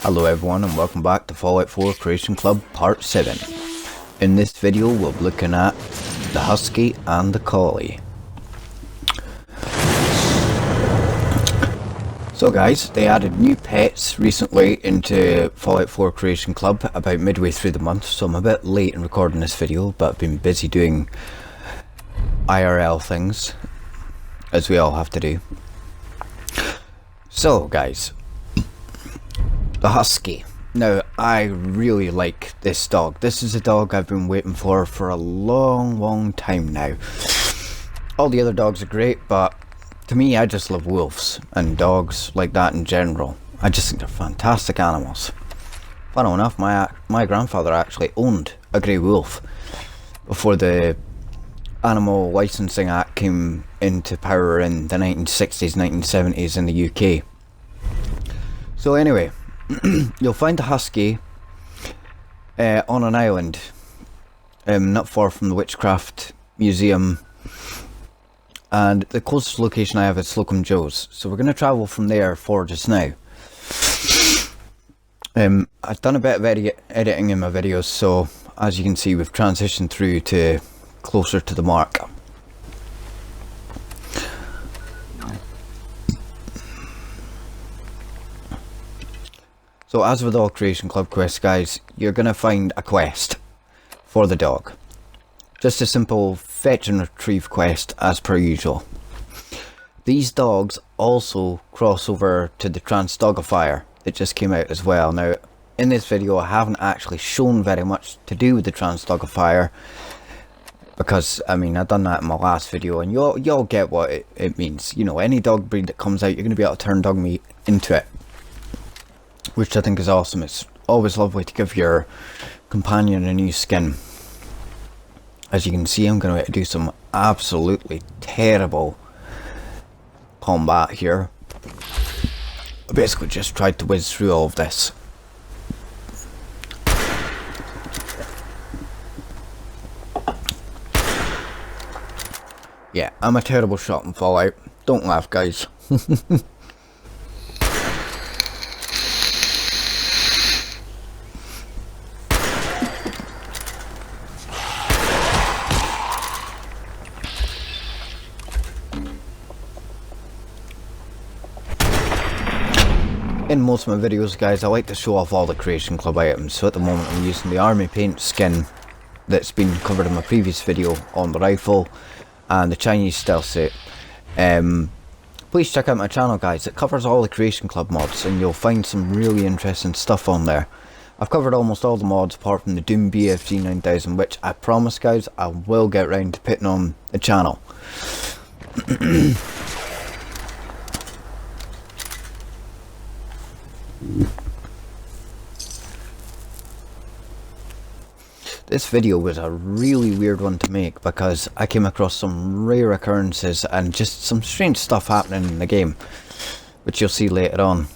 Hello everyone and welcome back to Fallout 4 Creation Club Part 7. In this video we'll be looking at the husky and the collie. So guys, they added new pets recently into Fallout 4 Creation Club about midway through the month, so I'm a bit late in recording this video, but I've been busy doing IRL things, as we all have to do. So guys, the husky. Now, I really like this dog. This is a dog I've been waiting for a long time now. All the other dogs are great, but to me, I just love wolves and dogs like that in general. I just think they're fantastic animals. Funny enough, my grandfather actually owned a grey wolf before the Animal Licensing Act came into power in the 1960s, 1970s in the UK. So anyway, you'll find the husky on an island not far from the Witchcraft Museum, and the closest location I have is Slocum Joe's, so we're going to travel from there for just now. I've done a bit of editing in my videos, so as you can see we've transitioned through to closer to the mark. So as with all Creation Club quests guys, you're going to find a quest for the dog. Just a simple fetch and retrieve quest as per usual. These dogs also cross over to the Transdogifier that just came out as well. Now in this video I haven't actually shown very much to do with the Transdogifier, because I mean I've done that in my last video and you'll get what it means. You know, any dog breed that comes out, you're going to be able to turn dog meat into it, which I think is awesome. It's always lovely to give your companion a new skin. As you can see, I'm going to do some absolutely terrible combat here. I basically just tried to whiz through all of this. Yeah, I'm a terrible shot in Fallout. Don't laugh guys. In most of my videos guys, I like to show off all the Creation Club items, so at the moment I'm using the army paint skin that's been covered in my previous video on the rifle and the Chinese stealth suit. Please check out my channel guys, it covers all the Creation Club mods and you'll find some really interesting stuff on there. I've covered almost all the mods apart from the Doom BFG 9000, which I promise guys I will get round to putting on the channel. This video was a really weird one to make because I came across some rare occurrences and just some strange stuff happening in the game, which you'll see later on.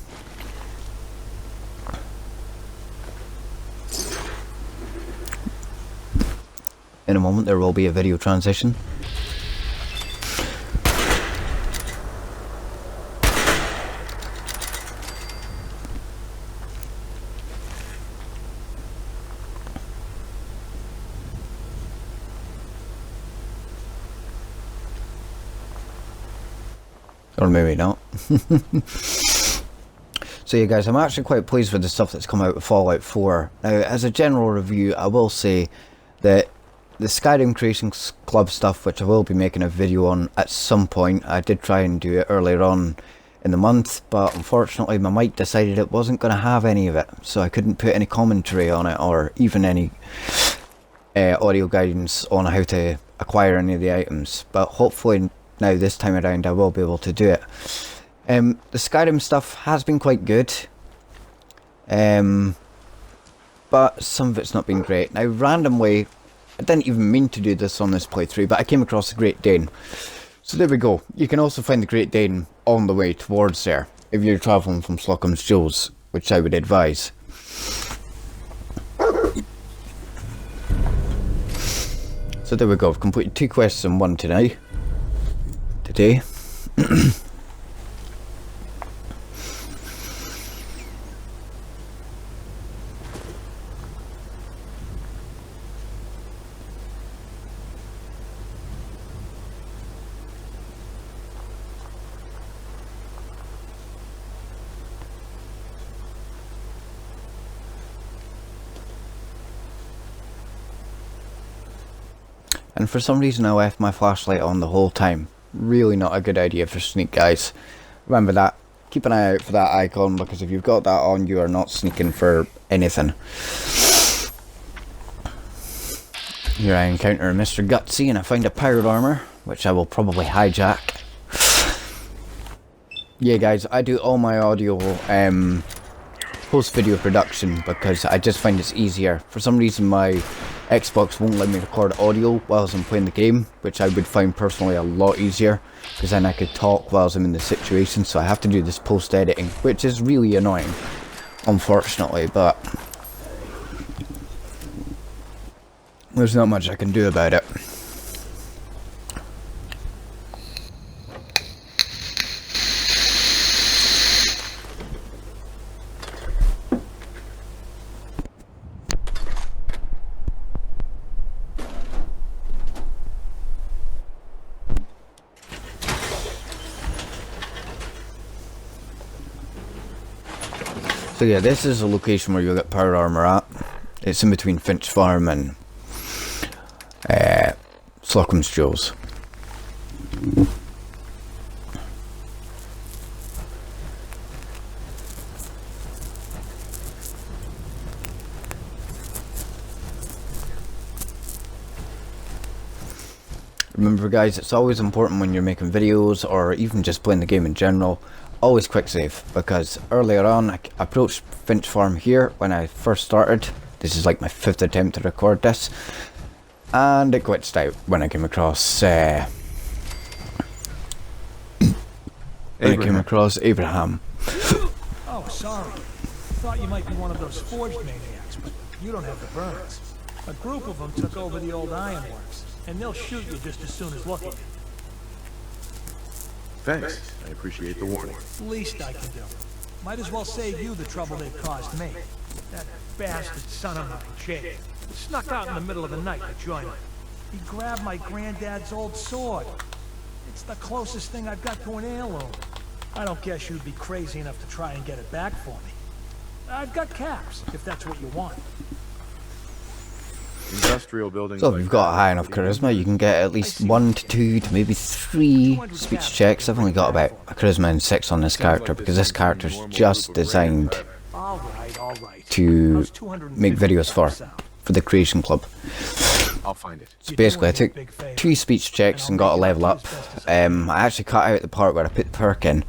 In a moment there will be a video transition. Or maybe not. So yeah guys, I'm actually quite pleased with the stuff that's come out of Fallout 4. Now as a general review, I will say that the Skyrim Creation Club stuff, which I will be making a video on at some point, I did try and do it earlier on in the month, but unfortunately my mic decided it wasn't going to have any of it, so I couldn't put any commentary on it or even any audio guidance on how to acquire any of the items, but hopefully now this time around I will be able to do it. The Skyrim stuff has been quite good, but some of it's not been great. Now randomly, I didn't even mean to do this on this playthrough, but I came across the Great Dane. So there we go. You can also find the Great Dane on the way towards there, if you're travelling from Slocum Joe's, which I would advise. So there we go, I've completed 2 quests in one today. and for some reason I left my flashlight on the whole time. Really not a good idea for sneak, guys. Remember that. Keep an eye out for that icon, because if you've got that on, you are not sneaking for anything. Here I encounter Mr. Gutsy and I find a pirate armor, which I will probably hijack. Yeah guys, I do all my audio post video production because I just find it's easier. For some reason my Xbox won't let me record audio whilst I'm playing the game, which I would find personally a lot easier, because then I could talk whilst I'm in the situation. So I have to do this post editing, which is really annoying, unfortunately, but there's not much I can do about it. So yeah, this is a location where you'll get pirate armor at. It's in between Finch Farm and Slocum's Joe's. Remember guys, it's always important when you're making videos or even just playing the game in general, always quick save, because earlier on I approached Finch Farm here when I first started. This is like my 5th attempt to record this, and it glitched out when I came across Abraham. Oh, sorry. Thought you might be one of those forged maniacs, but you don't have the burns. A group of them took over the old ironworks, and they'll shoot you just as soon as looking. Thanks. I appreciate the warning. Least I can do. Might as well save you the trouble they've caused me. That bastard son of mine, Jake, snuck out in the middle of the night to join him. He grabbed my granddad's old sword. It's the closest thing I've got to an heirloom. I don't guess you'd be crazy enough to try and get it back for me. I've got caps, if that's what you want. Industrial buildings. So if you've got high enough charisma, you can get at least 1 to 2 to maybe 3 speech checks. I've only got about a charisma and 6 on this character, because this character's just designed to make videos for the Creation Club. I'll find it. So basically I took 2 speech checks and got a level up. I actually cut out the part where I put the perk in,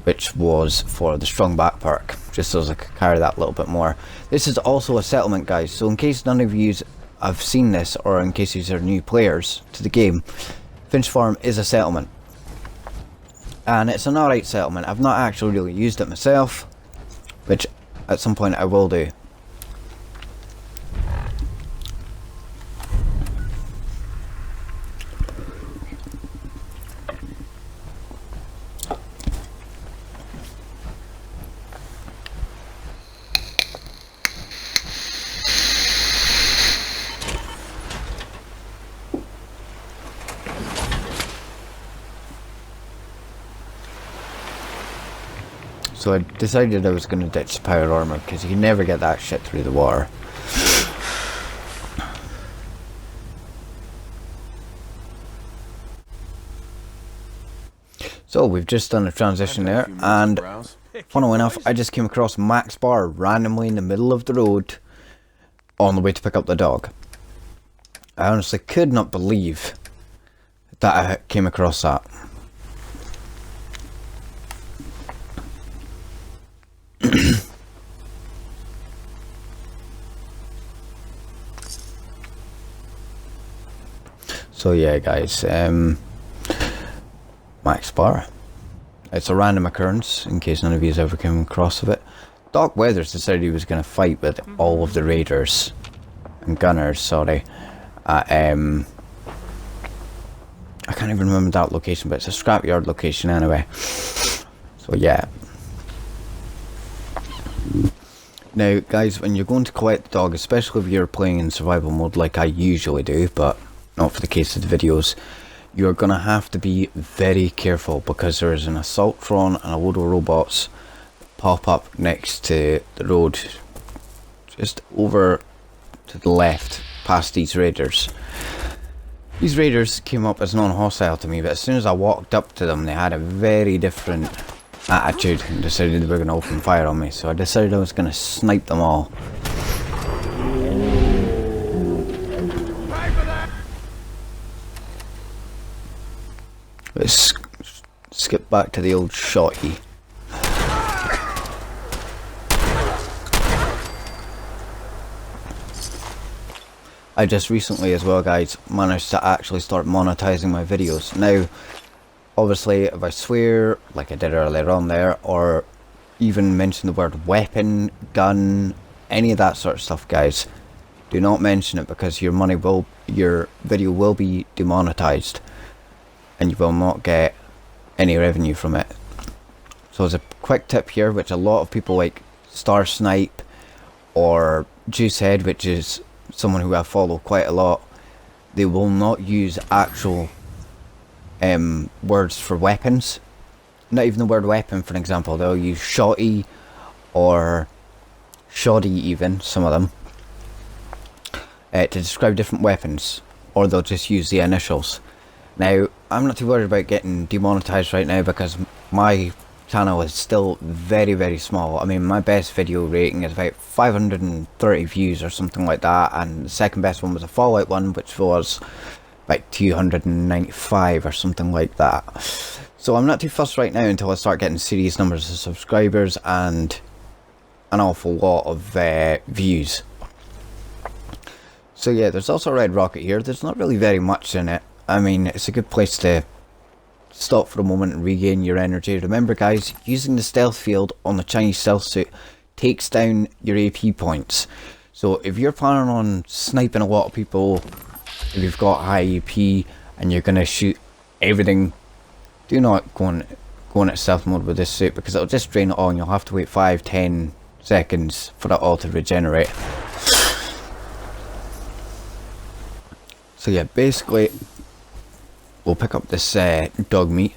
which was for the strong back perk, just so as I could carry that a little bit more. This is also a settlement, guys, so in case none of you have seen this, or in case these are new players to the game, Finch Farm is a settlement, and it's an alright settlement. I've not actually really used it myself, which at some point I will do. So I decided I was going to ditch the pirate armor, because you can never get that shit through the water. So we've just done a transition there, and funnily enough, I just came across Max Bar randomly in the middle of the road on the way to pick up the dog. I honestly could not believe that I came across that. So yeah guys, Max Bar. It's a random occurrence, in case none of you has ever come across of it. Doc Weathers decided he was going to fight with all of the raiders and gunners, sorry. I can't even remember that location, but it's a scrapyard location anyway. So yeah. Now guys, when you're going to collect the dog, especially if you're playing in survival mode like I usually do, but not for the case of the videos, you're going to have to be very careful, because there is an assaultron and a load of robots pop up next to the road, just over to the left, past these raiders. These raiders came up as non-hostile to me, but as soon as I walked up to them, they had a very different attitude and decided they were going to open fire on me. So I decided I was going to snipe them all. Let's skip back to the old shotty. I just recently as well, guys, managed to actually start monetizing my videos. Now, obviously, if I swear, like I did earlier on there, or even mention the word weapon, gun, any of that sort of stuff, guys, do not mention it, because your video will be demonetized, and you will not get any revenue from it. So as a quick tip here, which a lot of people like Star Snipe or Juicehead, which is someone who I follow quite a lot, they will not use actual words for weapons. Not even the word weapon, for example. They'll use shotty or shoddy, even some of them, to describe different weapons, or they'll just use the initials. Now, I'm not too worried about getting demonetized right now, because my channel is still very, very small. I mean, my best video rating is about 530 views or something like that, and the second best one was a Fallout one, which was like 295 or something like that. So I'm not too fussed right now until I start getting serious numbers of subscribers and an awful lot of views. So yeah, there's also a red rocket here. There's not really very much in it. I mean, it's a good place to stop for a moment and regain your energy. Remember, guys, using the stealth field on the Chinese stealth suit takes down your AP points. So if you're planning on sniping a lot of people, if you've got high AP and you're going to shoot everything, do not go into stealth mode with this suit, because it'll just drain it all and you'll have to wait 5-10 seconds for it all to regenerate. So yeah, basically, we'll pick up this dog meat.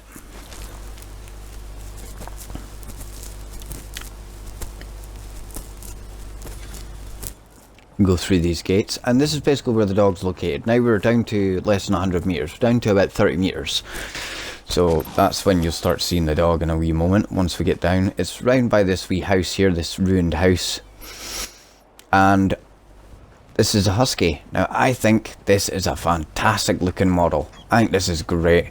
Go through these gates, and this is basically where the dog's located. Now we're down to less than 100 meters. We're down to about 30 meters. So that's when you'll start seeing the dog in a wee moment, once we get down. It's round by this wee house here, this ruined house. And this is a husky. Now I think this is a fantastic looking model. I think this is great.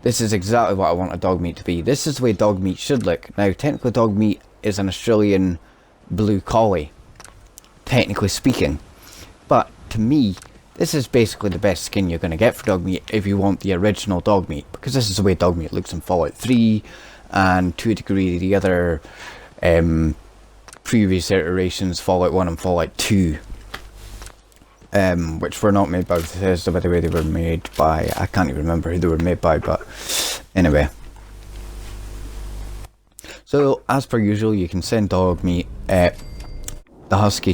This is exactly what I want a dog meat to be. This is the way dog meat should look. Now technically dog meat is an Australian blue collie, technically speaking. But to me, this is basically the best skin you're going to get for dog meat if you want the original dog meat, because this is the way dog meat looks in Fallout 3 and to a degree the other previous iterations, Fallout 1 and Fallout 2. Which were not made by Bethesda, by the way. They were made by, I can't even remember who they were made by, but anyway. So as per usual, you can send dog meat, the husky,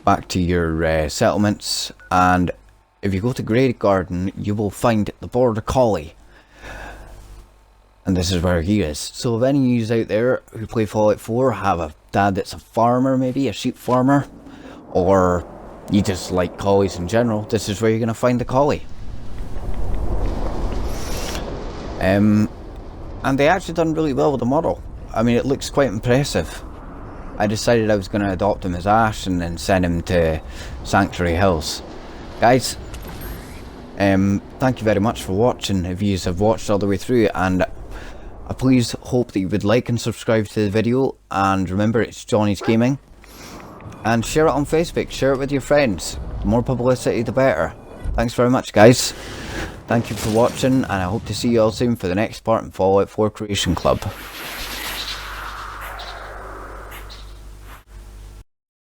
back to your settlements, and if you go to Grey Garden, you will find the border collie, and this is where he is. So if any of you out there who play Fallout 4 have a dad that's a farmer, maybe a sheep farmer, or you just like collies in general, this is where you're going to find the collie. And they actually done really well with the model. I mean, it looks quite impressive. I decided I was going to adopt him as Ash and then send him to Sanctuary Hills. Guys, thank you very much for watching, if you have watched all the way through, and I please hope that you would like and subscribe to the video, and remember, it's Johnny's Gaming. And share it on Facebook, share it with your friends. The more publicity the better. Thanks very much, guys. Thank you for watching, and I hope to see you all soon for the next part in Fallout 4 Creation Club.